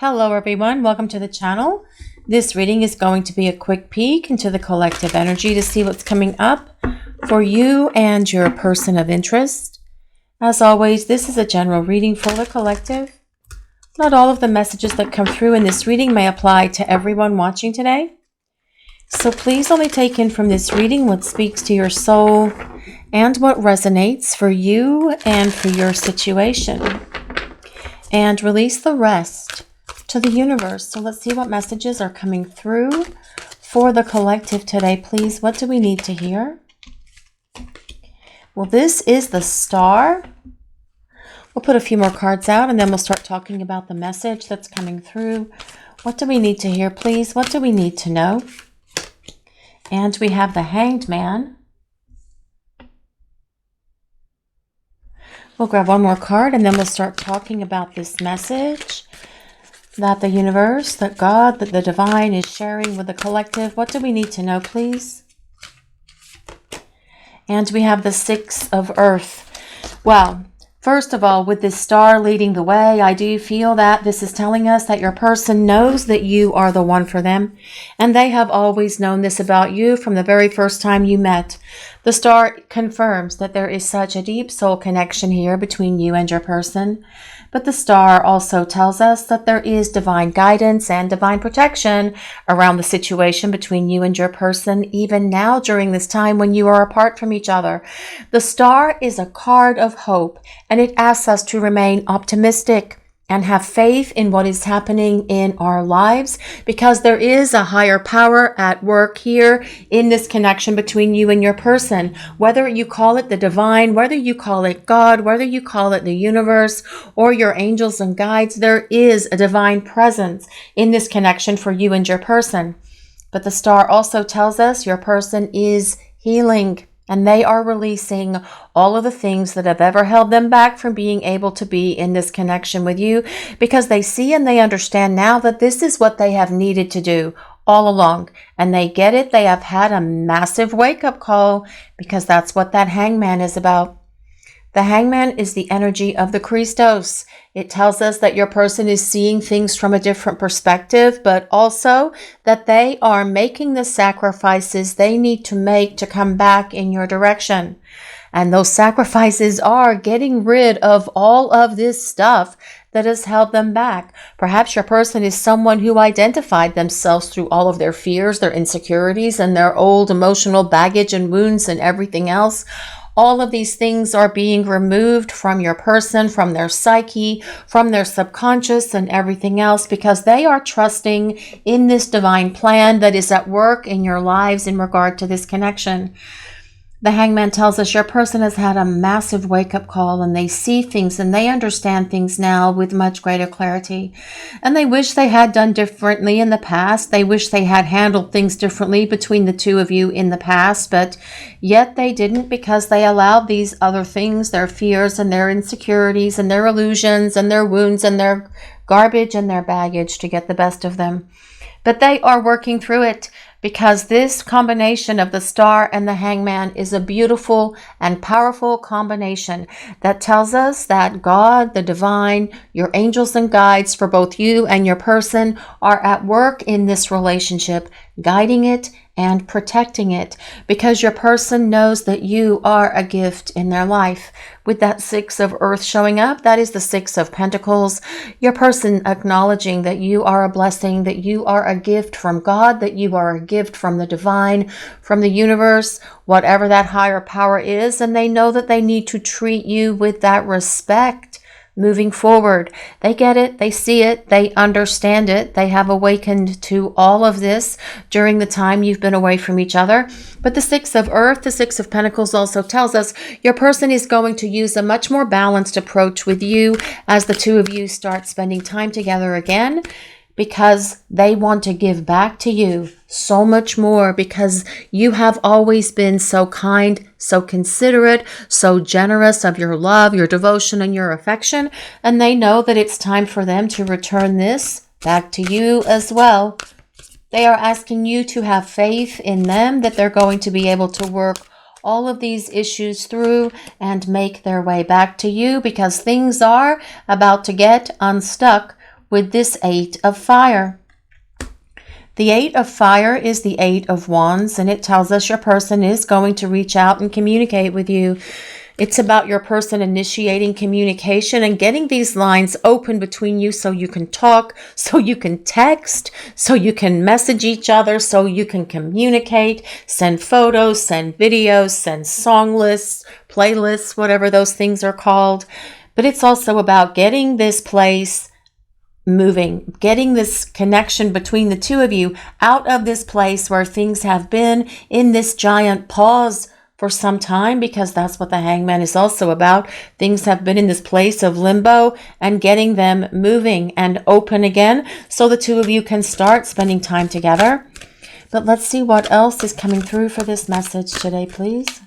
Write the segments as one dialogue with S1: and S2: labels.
S1: Hello everyone, welcome to the channel. This reading is going to be a quick peek into the collective energy to see what's coming up for you and your person of interest. As always, this is a general reading for the collective. Not all of the messages that come through in this reading may apply to everyone watching today. So please only take in from this reading what speaks to your soul and what resonates for you and for your situation. And release the rest to the universe. So let's see what messages are coming through for the collective today, please. What do we need to hear? Well, this is the Star. We'll put a few more cards out and then we'll start talking about the message that's coming through. What do we need to hear, please? What do we need to know? And we have the Hanged Man. We'll grab one more card and then we'll start talking about this message that the universe, that God, that the divine is sharing with the collective. What do we need to know, please? And we have the Six of Earth. Well, first of all, with this Star leading the way, I do feel that this is telling us that your person knows that you are the one for them. And they have always known this about you from the very first time you met. The Star confirms that there is such a deep soul connection here between you and your person. But the Star also tells us that there is divine guidance and divine protection around the situation between you and your person, even now during this time when you are apart from each other. The Star is a card of hope, and it asks us to remain optimistic and have faith in what is happening in our lives, because there is a higher power at work here in this connection between you and your person. Whether you call it the divine, whether you call it God, whether you call it the universe or your angels and guides, there is a divine presence in this connection for you and your person. But the Star also tells us your person is healing. And they are releasing all of the things that have ever held them back from being able to be in this connection with you, because they see and they understand now that this is what they have needed to do all along. And they get it. They have had a massive wake-up call, because that's what that Hangman is about. The Hangman is the energy of the Christos. It tells us that your person is seeing things from a different perspective, but also that they are making the sacrifices they need to make to come back in your direction. And those sacrifices are getting rid of all of this stuff that has held them back. Perhaps your person is someone who identified themselves through all of their fears, their insecurities, and their old emotional baggage and wounds and everything else. All of these things are being removed from your person, from their psyche, from their subconscious and everything else, because they are trusting in this divine plan that is at work in your lives in regard to this connection. The Hangman tells us your person has had a massive wake-up call, and they see things and they understand things now with much greater clarity. And they wish they had done differently in the past. They wish they had handled things differently between the two of you in the past, but yet they didn't, because they allowed these other things, their fears and their insecurities and their illusions and their wounds and their garbage and their baggage to get the best of them. But they are working through it, because this combination of the Star and the Hangman is a beautiful and powerful combination that tells us that God, the divine, your angels and guides for both you and your person are at work in this relationship, guiding it and protecting it, because your person knows that you are a gift in their life. With that Six of Earth showing up, that is the Six of Pentacles. Your person acknowledging that you are a blessing, that you are a gift from God, that you are a gift from the divine, from the universe, whatever that higher power is, and they know that they need to treat you with that respect moving forward. They get it, they see it, they understand it, they have awakened to all of this during the time you've been away from each other. But the Six of Earth, the Six of Pentacles also tells us your person is going to use a much more balanced approach with you as the two of you start spending time together again, because they want to give back to you so much more, because you have always been so kind, so considerate, so generous of your love, your devotion, and your affection. And they know that it's time for them to return this back to you as well. They are asking you to have faith in them, that they're going to be able to work all of these issues through and make their way back to you, because things are about to get unstuck with this 8 of fire. The 8 of fire is the 8 of wands, and it tells us your person is going to reach out and communicate with you. It's about your person initiating communication and getting these lines open between you so you can talk, so you can text, so you can message each other, so you can communicate, send photos, send videos, send song lists, playlists, whatever those things are called. But it's also about getting this place moving, getting this connection between the two of you out of this place where things have been in this giant pause for some time, because that's what the Hangman is also about. Things have been in this place of limbo and getting them moving and open again so the two of you can start spending time together. But let's see what else is coming through for this message today, please.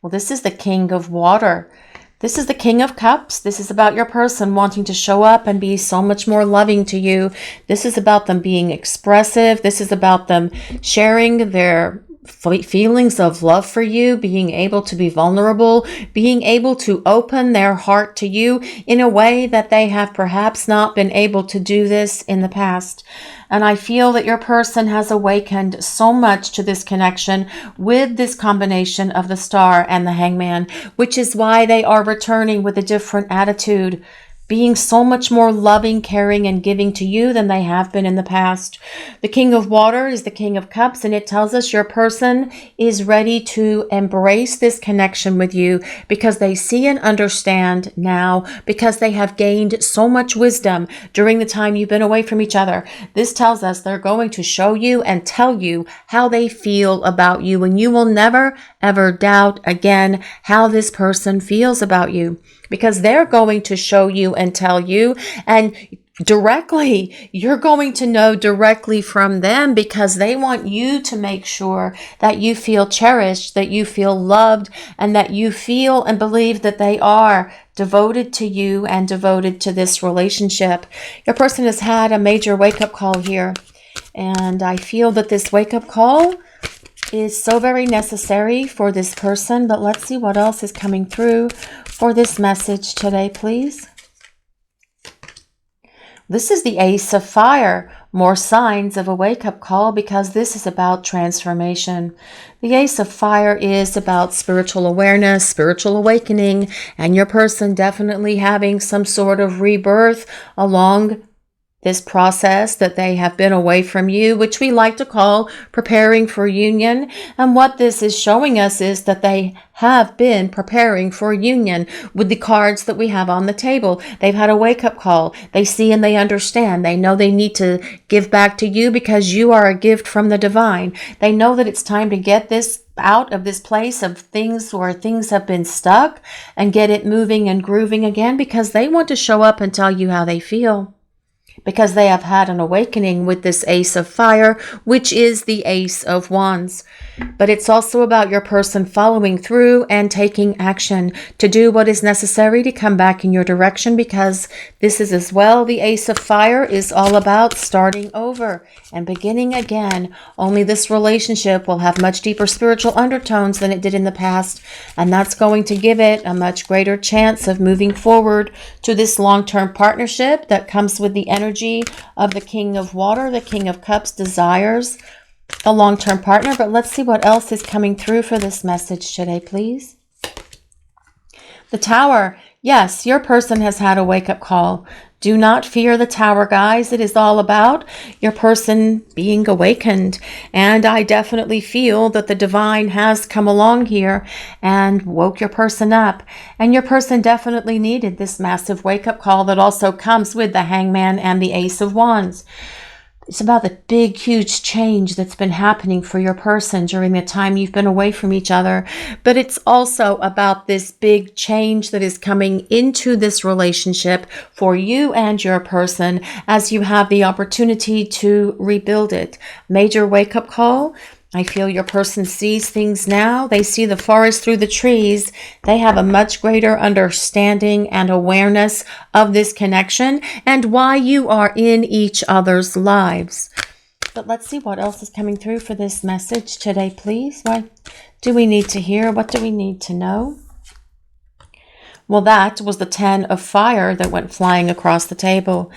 S1: Well, this is the King of Water. This is the King of Cups. This is about your person wanting to show up and be so much more loving to you. This is about them being expressive. This is about them sharing their feelings of love for you, being able to be vulnerable, being able to open their heart to you in a way that they have perhaps not been able to do this in the past. And I feel that your person has awakened so much to this connection with this combination of the Star and the Hangman, which is why they are returning with a different attitude, being so much more loving, caring, and giving to you than they have been in the past. The King of Water is the King of Cups, and it tells us your person is ready to embrace this connection with you because they see and understand now, because they have gained so much wisdom during the time you've been away from each other. This tells us they're going to show you and tell you how they feel about you, and you will never, ever doubt again how this person feels about you, because they're going to show you and tell you, and directly, you're going to know directly from them, because they want you to make sure that you feel cherished, that you feel loved, and that you feel and believe that they are devoted to you and devoted to this relationship. Your person has had a major wake-up call here, and I feel that this wake-up call is so very necessary for this person. But let's see what else is coming through for this message today, please. This is the Ace of Fire. More signs of a wake-up call, because this is about transformation. The Ace of Fire is about spiritual awareness, spiritual awakening, and your person definitely having some sort of rebirth along this process that they have been away from you, which we like to call preparing for union. And what this is showing us is that they have been preparing for union with the cards that we have on the table. They've had a wake-up call. They see and they understand. They know they need to give back to you because you are a gift from the divine. They know that it's time to get this out of this place of things where things have been stuck and get it moving and grooving again, because they want to show up and tell you how they feel, because they have had an awakening with this Ace of Fire, which is the Ace of Wands. But it's also about your person following through and taking action to do what is necessary to come back in your direction, because this is as well, the Ace of Fire is all about starting over and beginning again. Only this relationship will have much deeper spiritual undertones than it did in the past, and that's going to give it a much greater chance of moving forward to this long-term partnership that comes with the energy of the King of Water. The King of Cups desires a long-term partner. But let's see what else is coming through for this message today, please. The Tower. Yes, your person has had a wake-up call. Do not fear the Tower, guys. It is all about your person being awakened. And I definitely feel that the divine has come along here and woke your person up. And your person definitely needed this massive wake-up call that also comes with the Hangman and the Ace of Wands. It's about the big, huge change that's been happening for your person during the time you've been away from each other. But it's also about this big change that is coming into this relationship for you and your person as you have the opportunity to rebuild it. Major wake-up call. I feel your person sees things now. They see the forest through the trees. They have a much greater understanding and awareness of this connection and why you are in each other's lives. But let's see what else is coming through for this message today, please. What do we need to hear? What do we need to know? Well, that was the 10 of fire that went flying across the table.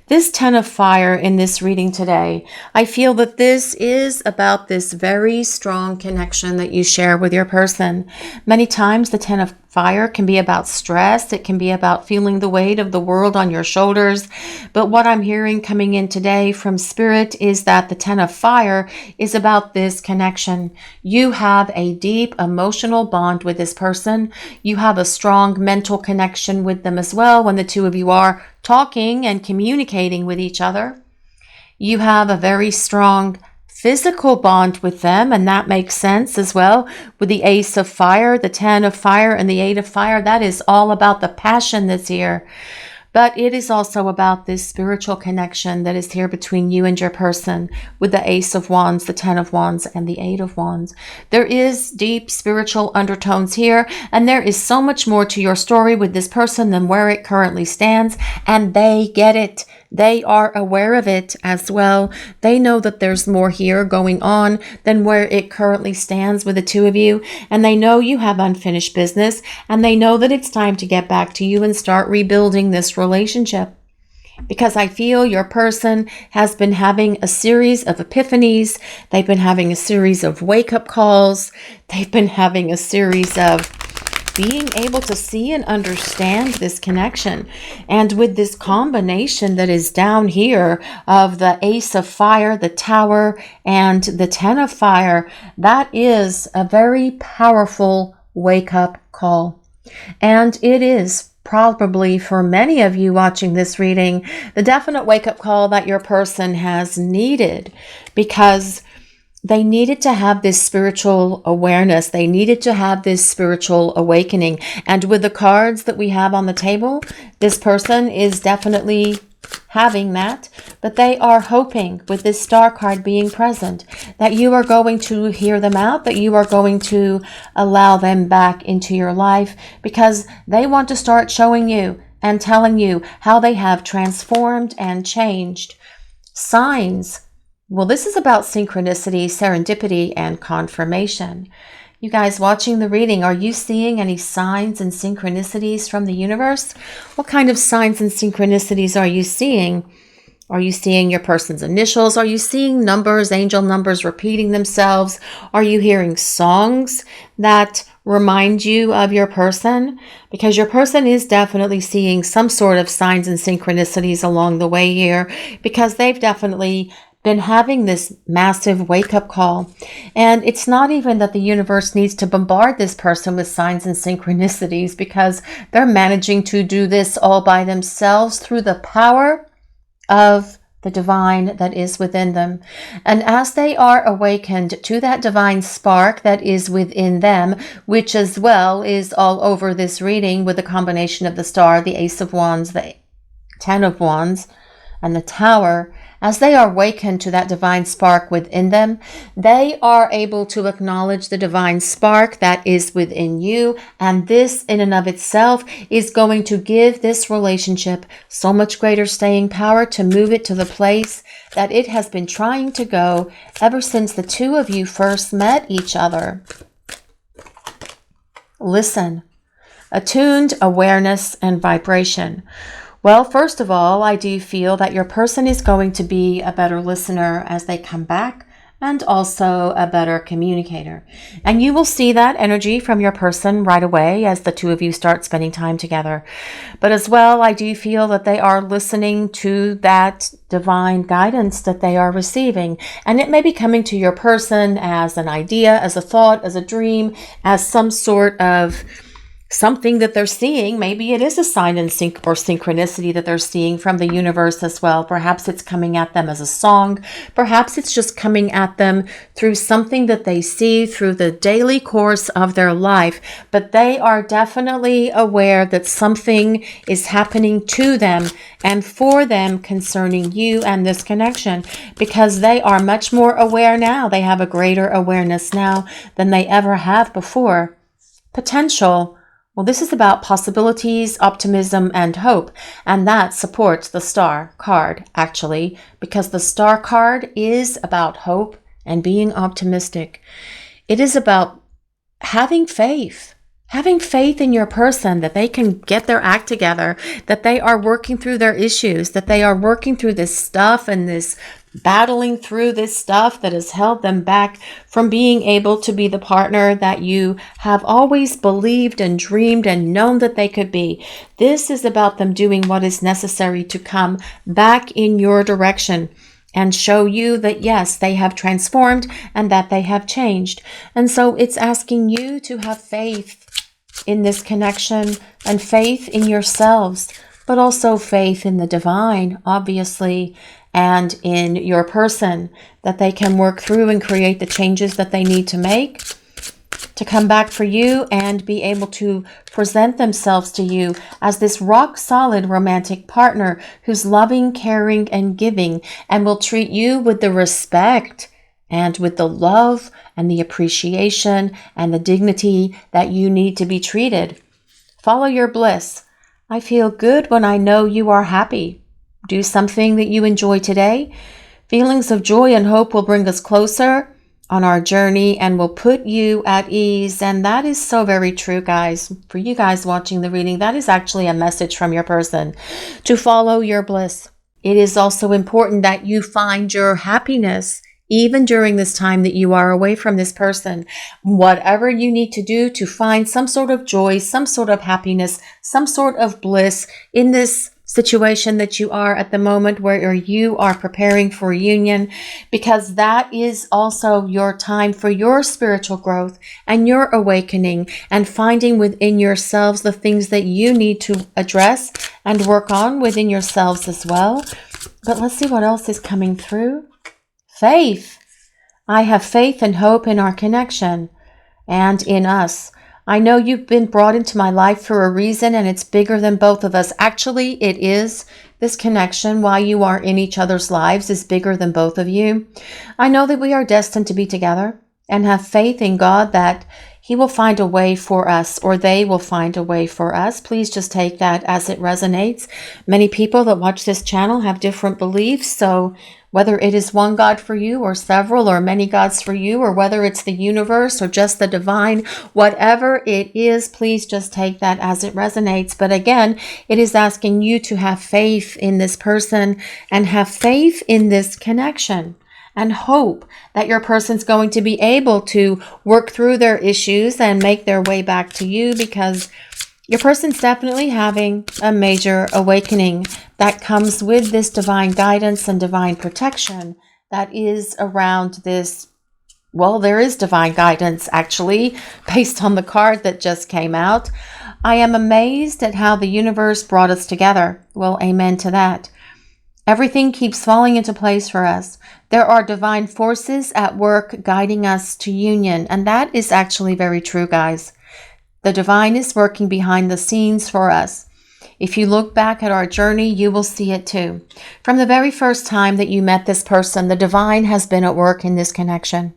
S1: This 10 of fire in this reading today, I feel that this is about this very strong connection that you share with your person. Many times the 10 of fire can be about stress. It can be about feeling the weight of the world on your shoulders. But what I'm hearing coming in today from Spirit is that the 10 of fire is about this connection. You have a deep emotional bond with this person. You have a strong mental connection with them as well when the two of you are talking and communicating with each other. You have a very strong physical bond with them, and that makes sense as well with the Ace of Fire, the 10 of Fire, and the 8 of Fire. That is all about the passion that's here. But it is also about this spiritual connection that is here between you and your person with the Ace of Wands, the 10 of Wands, and the 8 of Wands. There is deep spiritual undertones here, and there is so much more to your story with this person than where it currently stands, and they get it. They are aware of it as well. They know that there's more here going on than where it currently stands with the two of you. And they know you have unfinished business. And they know that it's time to get back to you and start rebuilding this relationship. Because I feel your person has been having a series of epiphanies. They've been having a series of wake-up calls. They've been having a series of being able to see and understand this connection. And with this combination that is down here of the Ace of Fire, the Tower, and the 10 of Fire, that is a very powerful wake-up call. And it is probably for many of you watching this reading, the definite wake-up call that your person has needed, because they needed to have this spiritual awareness. They needed to have this spiritual awakening. And with the cards that we have on the table, this person is definitely having that. But they are hoping, with this Star card being present, that you are going to hear them out, that you are going to allow them back into your life, because they want to start showing you and telling you how they have transformed and changed. Signs. Well, this is about synchronicity, serendipity, and confirmation. You guys watching the reading, are you seeing any signs and synchronicities from the universe? What kind of signs and synchronicities are you seeing? Are you seeing your person's initials? Are you seeing numbers, angel numbers repeating themselves? Are you hearing songs that remind you of your person? Because your person is definitely seeing some sort of signs and synchronicities along the way here, because they've definitely been having this massive wake-up call. And it's not even that the universe needs to bombard this person with signs and synchronicities, because they're managing to do this all by themselves through the power of the divine that is within them. And as they are awakened to that divine spark that is within them, which as well is all over this reading with the combination of the Star, the Ace of Wands, the 10 of Wands, and the Tower, as they are awakened to that divine spark within them, they are able to acknowledge the divine spark that is within you. And this in and of itself is going to give this relationship so much greater staying power to move it to the place that it has been trying to go ever since the two of you first met each other. Listen. Attuned awareness and vibration. Well, first of all, I do feel that your person is going to be a better listener as they come back, and also a better communicator. And you will see that energy from your person right away as the two of you start spending time together. But as well, I do feel that they are listening to that divine guidance that they are receiving. And it may be coming to your person as an idea, as a thought, as a dream, as some sort of something that they're seeing. Maybe it is a sign and synchronicity that they're seeing from the universe as well. Perhaps it's coming at them as a song. Perhaps it's just coming at them through something that they see through the daily course of their life. But they are definitely aware that something is happening to them and for them concerning you and this connection, because they are much more aware now. They have a greater awareness now than they ever have before. Potential. Well, this is about possibilities, optimism, and hope. And that supports the Star card, actually, because the Star card is about hope and being optimistic. It is about having faith, having faith in your person that they can get their act together, that they are working through their issues, that they are working through this stuff and this battling through this stuff that has held them back from being able to be the partner that you have always believed and dreamed and known that they could be. This is about them doing what is necessary to come back in your direction and show you that yes, they have transformed and that they have changed. And so it's asking you to have faith in this connection and faith in yourselves, but also faith in the divine, obviously, and in your person, that they can work through and create the changes that they need to make to come back for you and be able to present themselves to you as this rock solid romantic partner who's loving, caring, and giving, and will treat you with the respect and with the love and the appreciation and the dignity that you need to be treated. Follow your bliss. I feel good when I know you are happy. Do something that you enjoy today. Feelings of joy and hope will bring us closer on our journey and will put you at ease. And that is so very true, guys. For you guys watching the reading, that is actually a message from your person to follow your bliss. It is also important that you find your happiness even during this time that you are away from this person. Whatever you need to do to find some sort of joy, some sort of happiness, some sort of bliss in this situation that you are at the moment where you are preparing for union, because that is also your time for your spiritual growth and your awakening and finding within yourselves the things that you need to address and work on within yourselves as well. But let's see what else is coming through. Faith. I have faith and hope in our connection and in us. I know you've been brought into my life for a reason, and it's bigger than both of us. Actually, it is. This connection, while you are in each other's lives, is bigger than both of you. I know that we are destined to be together and have faith in God that He will find a way for us, or they will find a way for us. Please just take that as it resonates. Many people that watch this channel have different beliefs, so whether it is one God for you or several or many gods for you, or whether it's the universe or just the divine, whatever it is, please just take that as it resonates. But again, it is asking you to have faith in this person and have faith in this connection and hope that your person's going to be able to work through their issues and make their way back to you, because your person's definitely having a major awakening that comes with this divine guidance and divine protection that is around this. Well, there is divine guidance, actually, based on the card that just came out. I am amazed at how the universe brought us together. Well, amen to that. Everything keeps falling into place for us. There are divine forces at work guiding us to union, and that is actually very true, guys. The divine is working behind the scenes for us. If you look back at our journey, you will see it too. From the very first time that you met this person, the divine has been at work in this connection.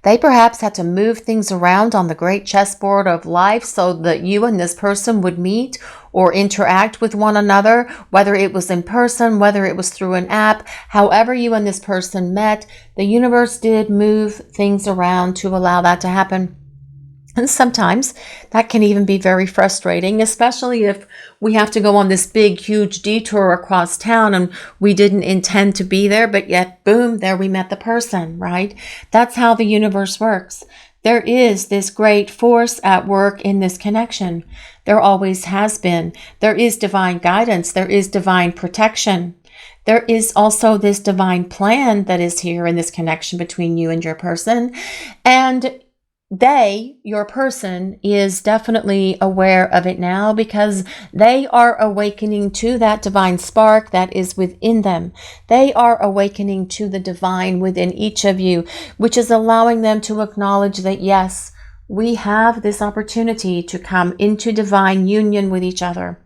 S1: They perhaps had to move things around on the great chessboard of life so that you and this person would meet or interact with one another, whether it was in person, whether it was through an app, however you and this person met, the universe did move things around to allow that to happen. And sometimes that can even be very frustrating, especially if we have to go on this big, huge detour across town and we didn't intend to be there, but yet, boom, there we met the person, right? That's how the universe works. There is this great force at work in this connection. There always has been. There is divine guidance. There is divine protection. There is also this divine plan that is here in this connection between you and your person. And they, your person, is definitely aware of it now because they are awakening to that divine spark that is within them. They are awakening to the divine within each of you, which is allowing them to acknowledge that, yes, we have this opportunity to come into divine union with each other.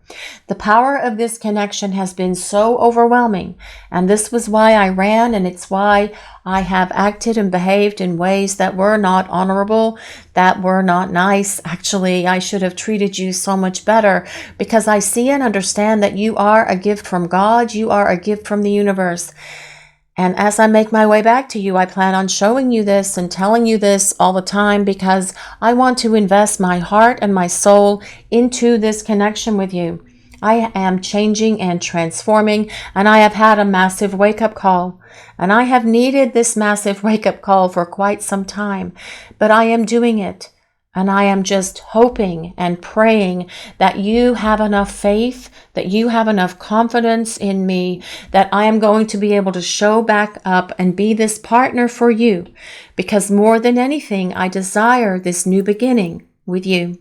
S1: The power of this connection has been so overwhelming, and this was why I ran, and it's why I have acted and behaved in ways that were not honorable, that were not nice. Actually, I should have treated you so much better, because I see and understand that you are a gift from God, you are a gift from the universe. And as I make my way back to you, I plan on showing you this and telling you this all the time because I want to invest my heart and my soul into this connection with you. I am changing and transforming, and I have had a massive wake-up call. And I have needed this massive wake-up call for quite some time, but I am doing it. And I am just hoping and praying that you have enough faith, that you have enough confidence in me, that I am going to be able to show back up and be this partner for you. Because more than anything, I desire this new beginning with you.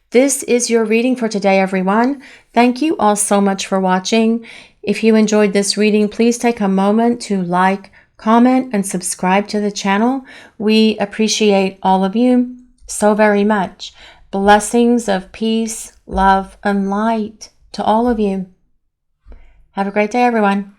S1: This is your reading for today, everyone. Thank you all so much for watching. If you enjoyed this reading, please take a moment to like, comment, and subscribe to the channel. We appreciate all of you so very much. Blessings of peace, love, and light to all of you. Have a great day, everyone.